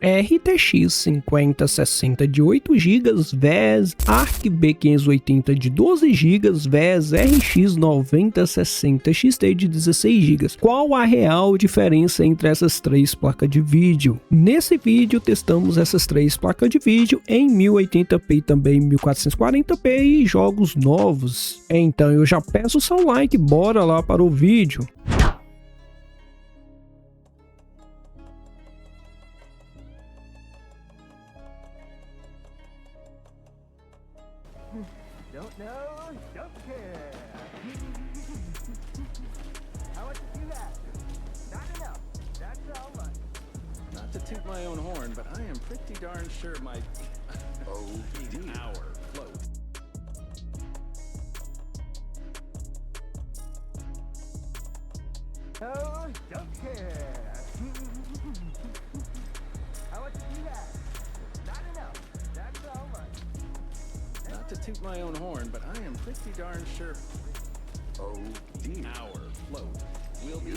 RTX 5060 de 8 GB vs ARC B580 de 12 GB vs RX 9060 XT de 16 GB. Qual a real diferença entre essas três placas de vídeo? Nesse vídeo testamos essas três placas de vídeo em 1080p e também 1440p e jogos novos. Então eu já peço o seu like, bora lá para o vídeo. Don't know, don't care. How much did you have? Not enough. That's all right. Not to toot my own horn, but I am pretty darn sure my hour float. Oh, don't care. How much did you have? Not enough. That's all right. Not to toot my own horn, but I am pretty darn sure hour float will be.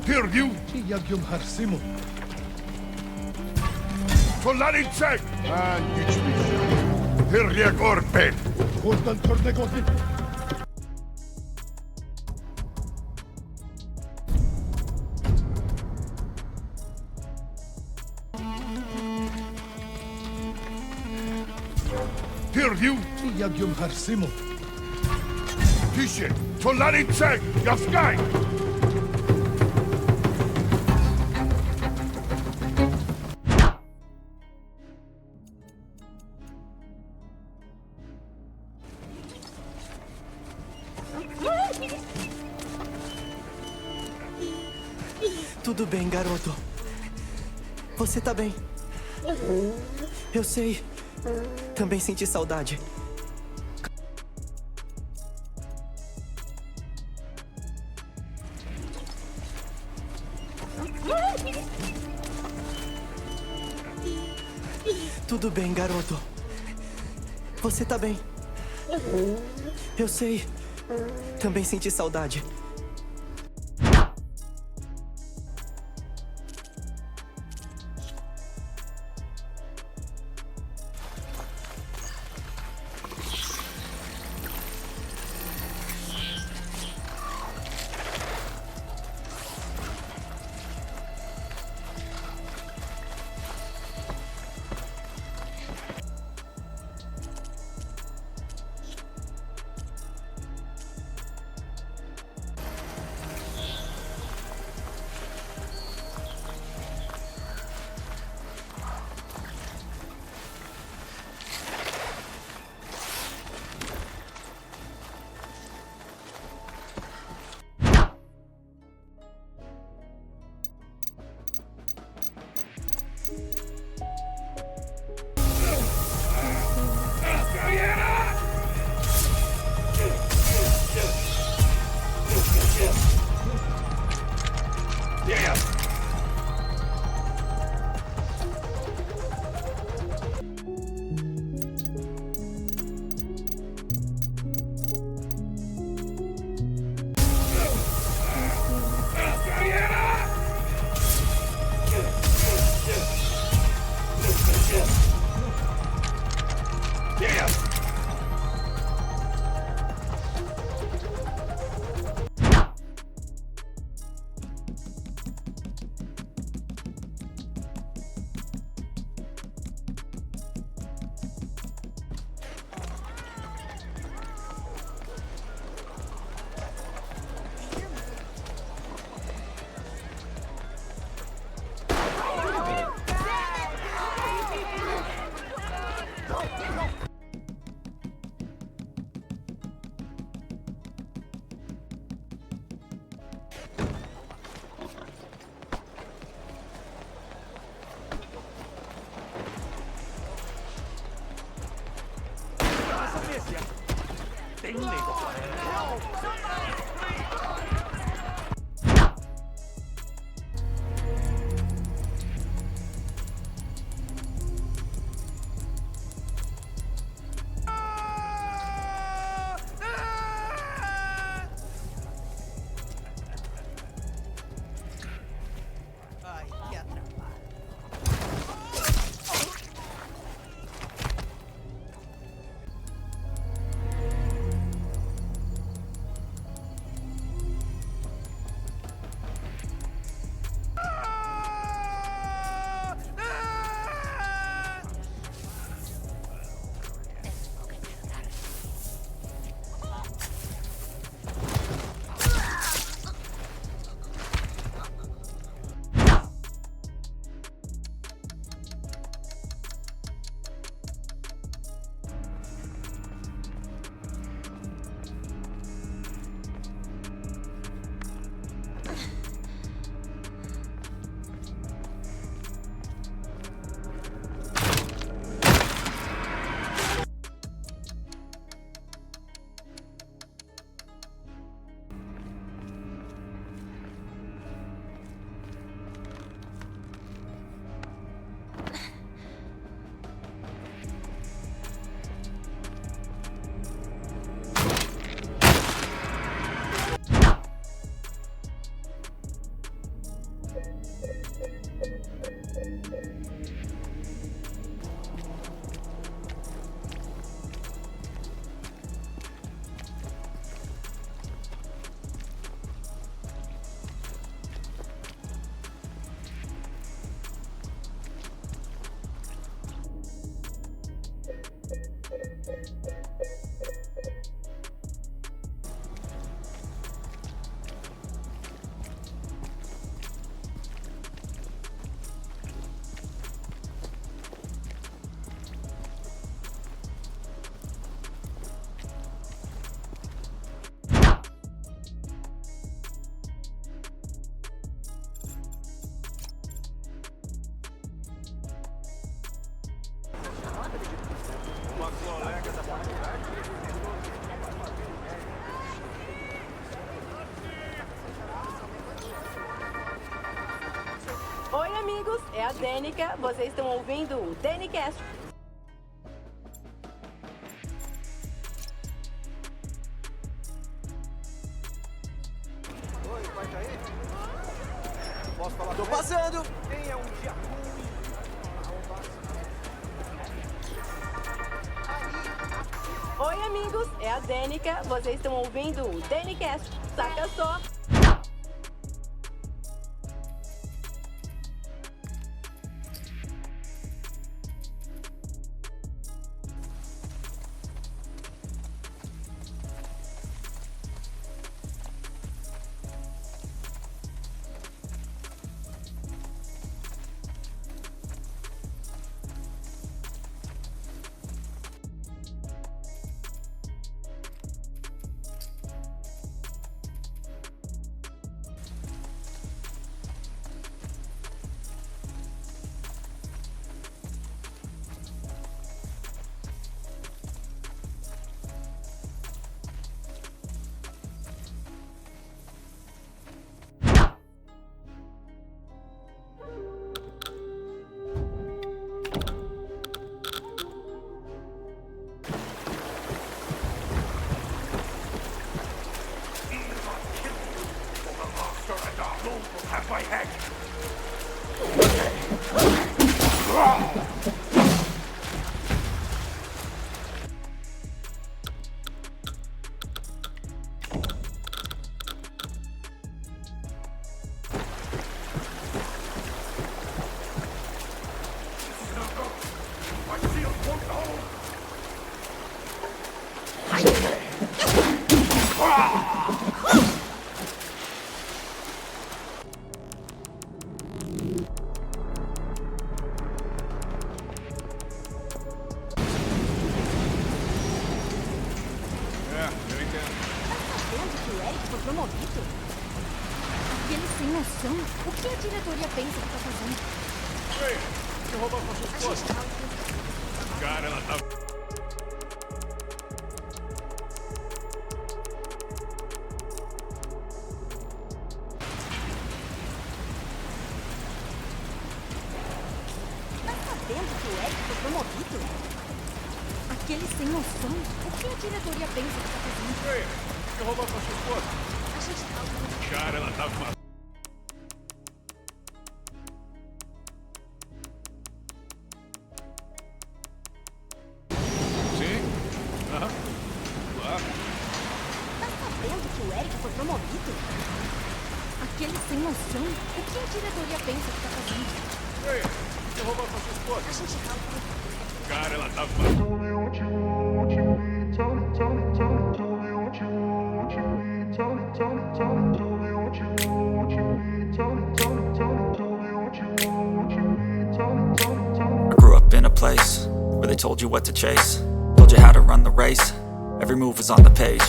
Dirgiu! Jak ją harsymu. Solaritzek! A nic mi się. Dirjak Orpen! Chłodnan kornego Tyrdiu! Jak ją harsymo. Tisie! Tolanicek! Jaskaj! Tudo bem, garoto. Você tá bem. Eu sei. Também senti saudade. Tudo bem, garoto. Você tá bem. Eu sei. Também senti saudade. Oi, amigos, é a Danica. Vocês estão ouvindo o Danicast. Tô passando! Oi, amigos, é a Danica. Vocês estão ouvindo o Danicast. Saca só. Have my head! My shield won't hold! Sabendo que o Eric foi promovido? Aquele sem noção. O que a diretoria pensa que tá fazendo? Ei, que roubou com a sua esposa? Cara, ela tá... Tá sabendo que o Eric foi promovido? Aquele sem noção. O que a diretoria pensa que tá fazendo? Ei, que roubou com a sua esposa? A gente tá... Cara, ela tá... Sim? Aham. Claro. Tá sabendo que o Eric foi promovido? Aquele sem noção. O que a diretoria pensa que tá fazendo? Ei, que roubou com a sua esposa? A gente tá... Cara, ela tá... I grew up in a place where they told you what to chase, told you how to run the race. Every move was on the page,